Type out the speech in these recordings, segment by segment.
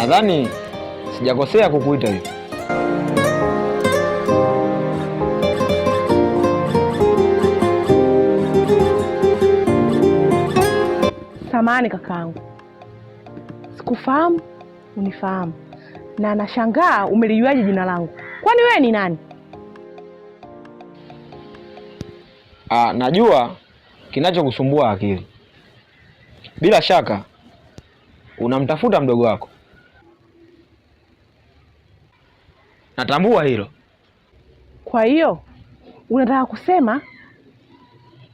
Nadhani sijakosea kukuita hivi. Samahani kakaangu, sikufahamu, unifahamu, na nashangaa umelijuaje jina langu. Kwani wewe ni nani? Najua kinachokusumbua akili. Bila shaka unamtafuta mdogo wako. Natambua hilo. Kwa hiyo unataka kusema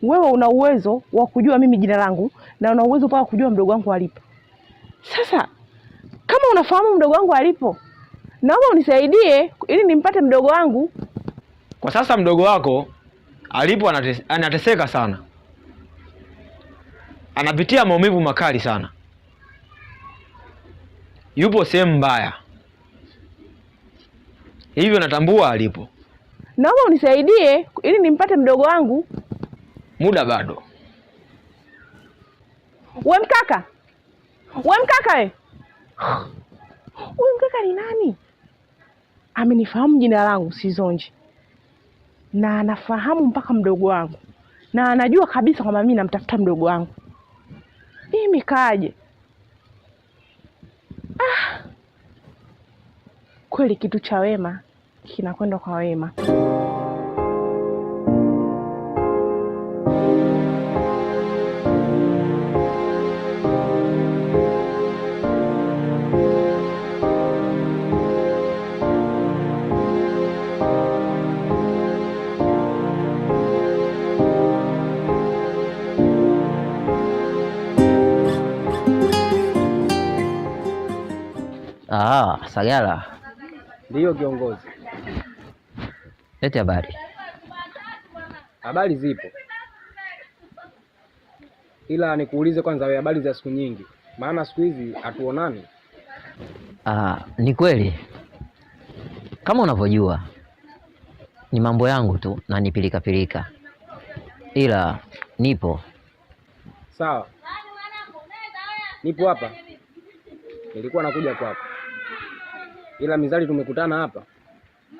wewe una uwezo wa kujua mimi jina langu na una uwezo mpaka kujua mdogo wangu alipo. Sasa kama unafahamu mdogo wangu alipo, naomba unisaidie ili nimpate mdogo wangu. Kwa sasa mdogo wako alipo anateseka sana. Anapitia maumivu makali sana. Yupo sehemu mbaya. Hivyo natambua alipo. Naomba unisaidie ili nimpate mdogo wangu. Muda bado. We mkaka we. Huyu mkaka ni nani? Amenifahamu jina langu Sizonje, na anafahamu mpaka mdogo wangu, na anajua kabisa kwamba mimi namtafuta mdogo wangu. Mimi kaje? Kweli kitu cha wema kinakwenda kwa wema. Sagala. Ndiyo kiongozi. Lete habari. Habari zipo, ila nikuulize kwanza wewe, habari za siku nyingi, maana siku hizi hatuonani. Ni kweli kama unavyojua ni mambo yangu tu na ni pilika, ila nipo. Sawa, nipo hapa, nilikuwa nakuja kwako, ila mizali tumekutana hapa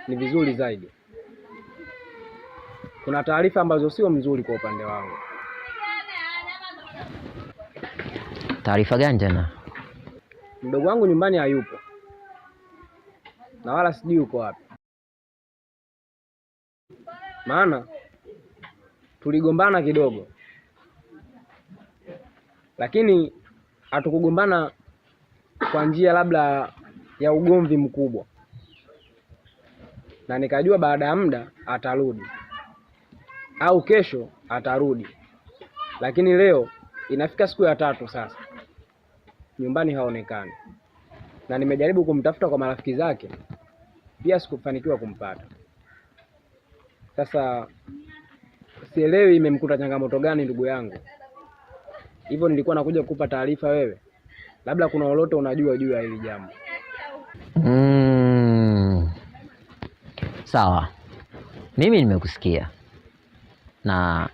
ni vizuri zaidi. Kuna taarifa ambazo sio mzuri kwa upande wangu. Taarifa gani tena? Mdogo wangu nyumbani hayupo, na wala sijui yuko wapi. Maana tuligombana kidogo, lakini hatukugombana kwa njia labda ya ugomvi mkubwa, na nikajua baada ya muda atarudi au kesho atarudi, lakini leo inafika siku ya 3 sasa, nyumbani haonekani, na nimejaribu kumtafuta kwa marafiki zake pia sikufanikiwa kumpata. Sasa sielewi imemkuta changamoto gani ndugu yangu, hivyo nilikuwa nakuja kukupa taarifa wewe, labda kuna lolote unajua juu ya hili jambo. Sawa, mimi nimekusikia, na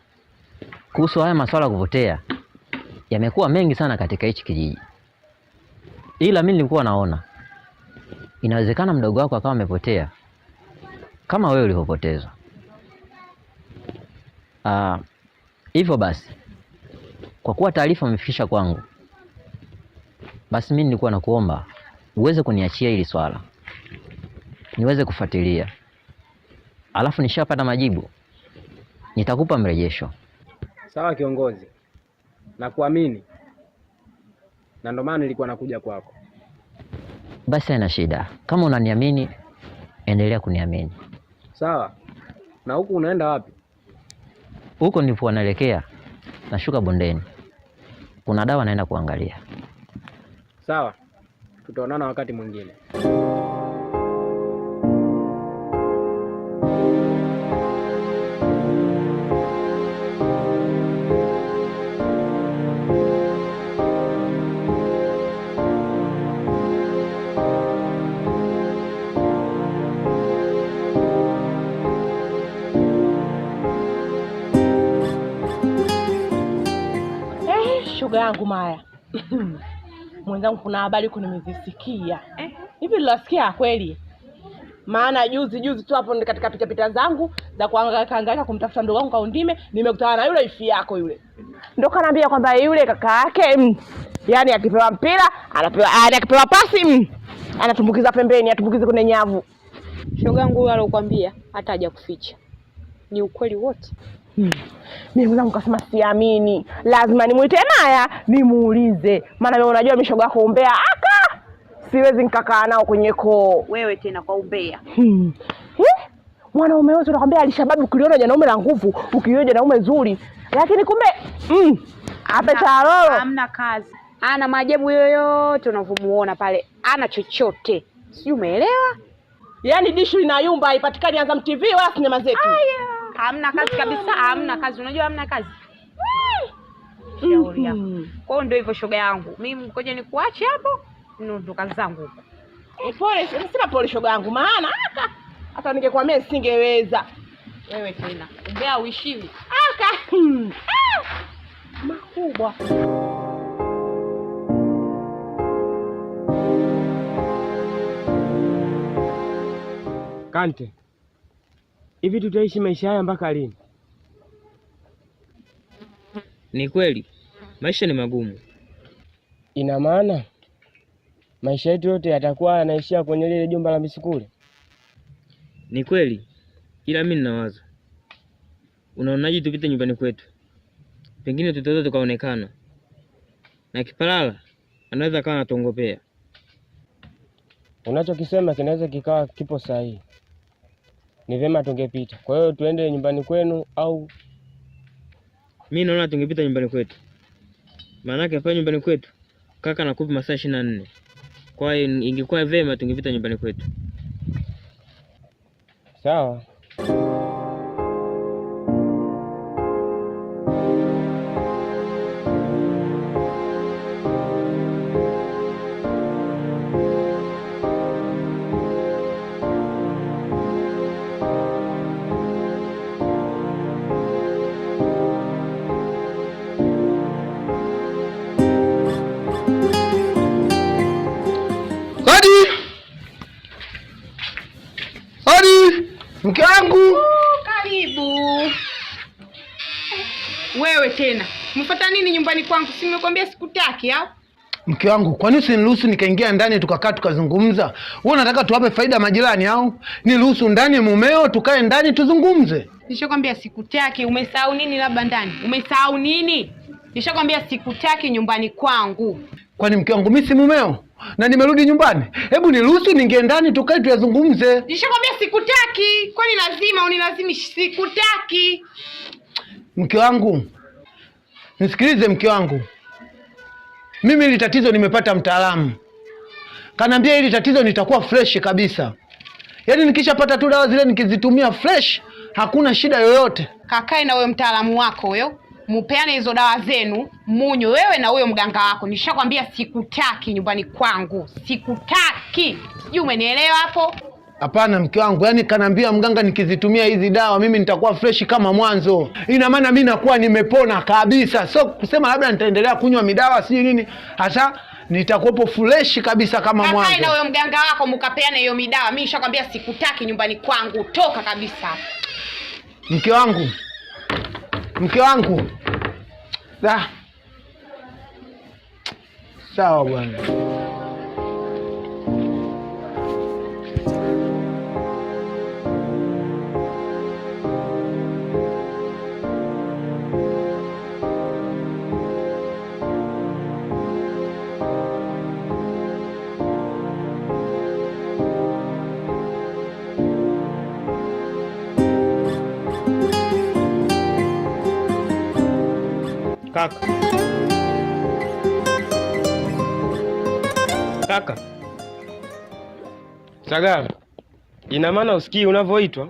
kuhusu haya masuala ya kupotea yamekuwa mengi sana katika hichi kijiji, ila mimi nilikuwa naona inawezekana mdogo wako akawa amepotea kama wewe ulivyopotezwa. Hivyo basi, kwa kuwa taarifa umefikisha kwangu, basi mimi nilikuwa nakuomba uweze kuniachia hili swala niweze kufuatilia, alafu nishapata majibu nitakupa mrejesho. Sawa kiongozi, nakuamini, na ndio maana nilikuwa nakuja kwako. Basi haina shida, kama unaniamini endelea kuniamini. Sawa. Na huku unaenda wapi? Huko ndipo naelekea, nashuka bondeni, kuna dawa naenda kuangalia. Sawa, tutaonana wakati mwingine. Shoga yangu Maya. Mwenzangu, kuna habari huko nimezisikia. Hivi nilasikia kweli? Maana juzi tu hapo katika pita zangu za kuhangaika kumtafuta ndugu wangu Kaundime, nimekutana na yule ifi yako yule. Ndio kanaambia kwamba yule kaka yake yani akipewa mpira, anapewa akipewa pasi, anatumbukiza pembeni, atumbukize kwenye nyavu. Shoga yangu huyo alokuambia hata haja kuficha. Ni ukweli wote. Mimi mwanangu kasema siamini. Lazima nimuite Maya nimuulize. Maana wewe unajua mishoga yako umbea aka. Siwezi nikakaa nao kwenye koo. Wewe tena kwa umbea. Mwanaume wote anakuambia alishababu ukiona janaume la nguvu, ukiona janaume zuri. Lakini kumbe hapa charoro hamna kazi. Ana maajabu yoyote unavomuona pale. Ana chochote. Sijui umeelewa? Yaani dishi linayumba haipatikani Azam TV wala sinema zetu. Hamna kazi kabisa, hamna kazi. Unajua hamna kazi. Shauri yako. Kwa hiyo ndio hivyo shoga yangu. Mimi ngoja nikuache hapo. Ndo kazi zangu huko. Pole, sina pole shoga yangu. Maana hata ningekwambia singeweza. Wewe tena. Umbea uishiwi. Makubwa. Kante, hivi tutaishi maisha haya mpaka lini? Ni kweli maisha ni magumu. Ina maana maisha yetu yote yatakuwa yanaishia kwenye lile jumba la misukule? Ni kweli, ila mimi ninawaza, unaonaje tupite nyumbani kwetu? Pengine tutaweza tukaonekana na Kipalala anaweza akawa anatongopea. Unachokisema kinaweza kikawa kipo sahihi. Ni vyema tungepita. Kwa hiyo tuende nyumbani kwenu au? Mimi naona tungepita nyumbani kwetu. Maana yake pale nyumbani kwetu kaka anakupa masaa 24. Kwa hiyo ingekuwa vyema tungepita nyumbani kwetu. Sawa. Mke wangu. Karibu. Wewe tena. Umefuata nini nyumbani kwangu? Si nimekwambia sikutaki au? Mke wangu, kwa nini usiniruhusu nikaingia ndani tukakaa tukazungumza? Wewe unataka tuwape faida majirani au? Niruhusu ndani mumeo tukae ndani tuzungumze. Nishakwambia sikutaki. Umesahau nini labda ndani? Umesahau nini? Nishakwambia sikutaki nyumbani kwangu. Kwani mke wangu mimi si mumeo? Na nimerudi nyumbani. Hebu niruhusu niingie ndani tukae tuyazungumze. Nishakwambia sikutaki. Kwani lazima unilazimishe? Sikutaki. Mke wangu, nisikilize mke wangu. Mimi hili tatizo nimepata mtaalamu. Kaniambia hili tatizo nitakuwa fresh kabisa. Yaani nikishapata tu dawa zile nikizitumia fresh, hakuna shida yoyote. Kakae na wewe mtaalamu wako huyo. Mupeane hizo dawa zenu, munyo wewe na huyo mganga wako. Nishakwambia sikutaki nyumbani kwangu. Sikutaki. Sijui umenielewa hapo? Hapana mke wangu, yaani kaniambia mganga nikizitumia hizi dawa mimi nitakuwa fresh kama mwanzo. Ina maana mimi nakuwa nimepona kabisa. So kusema labda nitaendelea kunywa midawa si nini, hata nitakuwa fresh kabisa kama mwanzo. Kakae na huyo mganga wako mukapeane hiyo midawa. Mimi nishakwambia sikutaki nyumbani kwangu. Toka kabisa. Mke wangu. Mke wangu. Sawa bwana. Kaka. Sagara. Ina maana usikii unavyoitwa?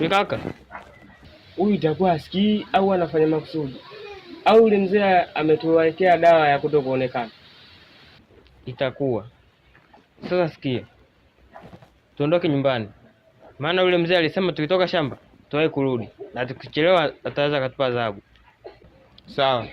Ni kaka. Huyu itakuwa asikii au anafanya makusudi? Au yule mzee ametuwekea dawa ya kutokuonekana? Itakuwa. Sasa sikia. Tuondoke nyumbani. Maana yule mzee alisema tukitoka shamba tuwahi kurudi. Na tukichelewa ataweza katupa adhabu. Sawa.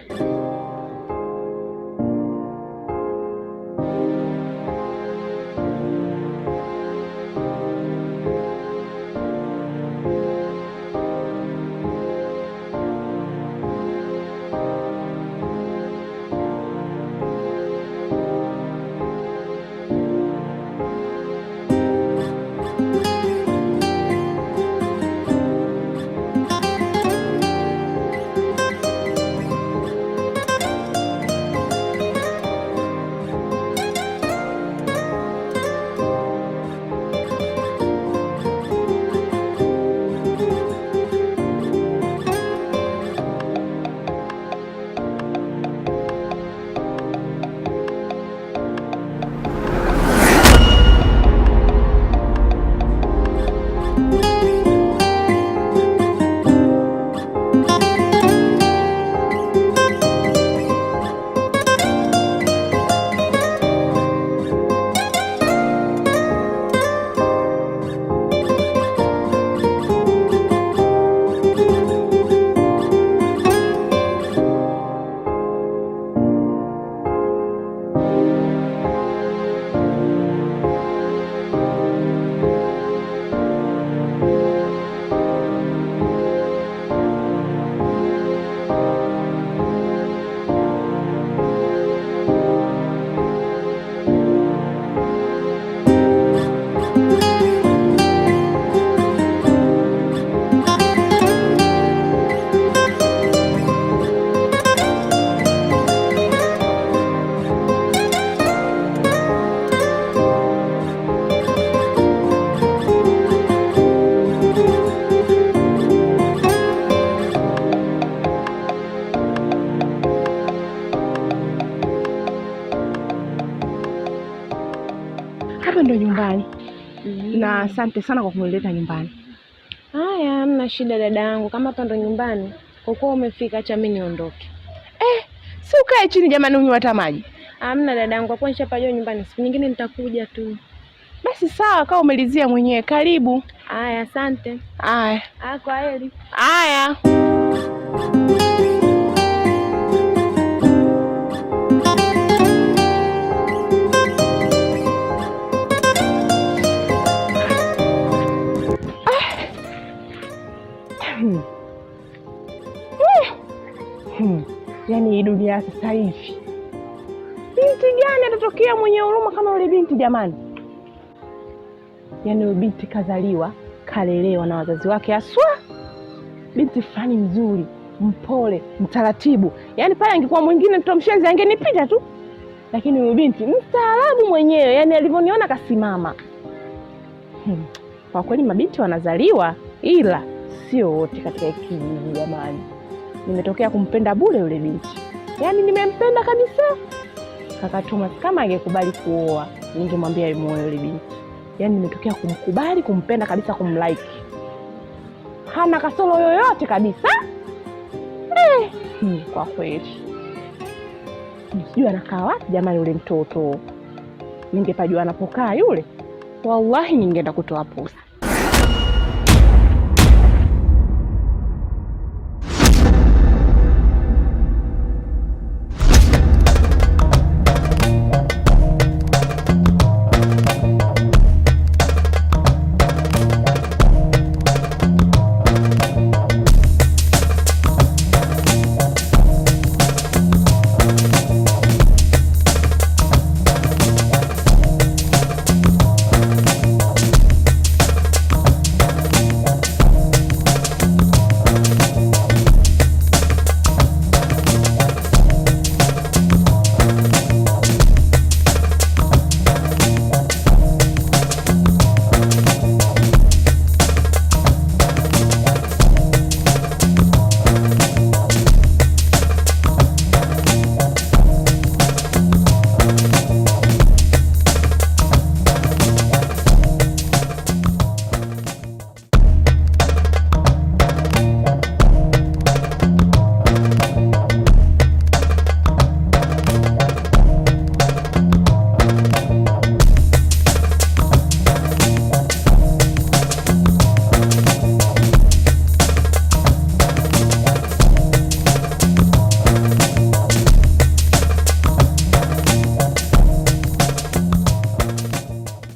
hapa ndo nyumbani. Na asante sana kwa kunileta nyumbani. Haya, hamna shida dada yangu, kama hapa ndo nyumbani, kwa kuwa umefika, acha mimi niondoke. Si ukae chini jamani unywe hata maji. Hamna dada yangu, kwa kuwa nishapajua nyumbani, siku nyingine nitakuja tu. Basi sawa, kama umelizia mwenyewe, karibu. Haya, asante. Haya. Kwa heri. Haya. Yaani hii dunia sasa hivi, binti gani atatokea mwenye huruma kama yule binti jamani? Yaani yule binti kazaliwa, kalelewa na wazazi wake aswa, binti fulani mzuri, mpole, mtaratibu. Yaani pale angekuwa mwingine mtoto mshenzi angenipita tu, lakini yule binti mstaarabu mwenyewe, yaani alivyoniona kasimama. Kwa kweli mabinti wanazaliwa, ila sio wote katika kijiji jamani. Nimetokea kumpenda bure yule binti, yaani nimempenda kabisa. Kaka Thomas kama angekubali kuoa, ningemwambia amuoe yule binti. Yaani nimetokea kumkubali, kumpenda kabisa, kumlike. Hana kasoro yoyote kabisa. Kwa kweli sijui anakaa wapi jamani yule mtoto. Ningepajua anapokaa yule, wallahi ningeenda kutoa posa.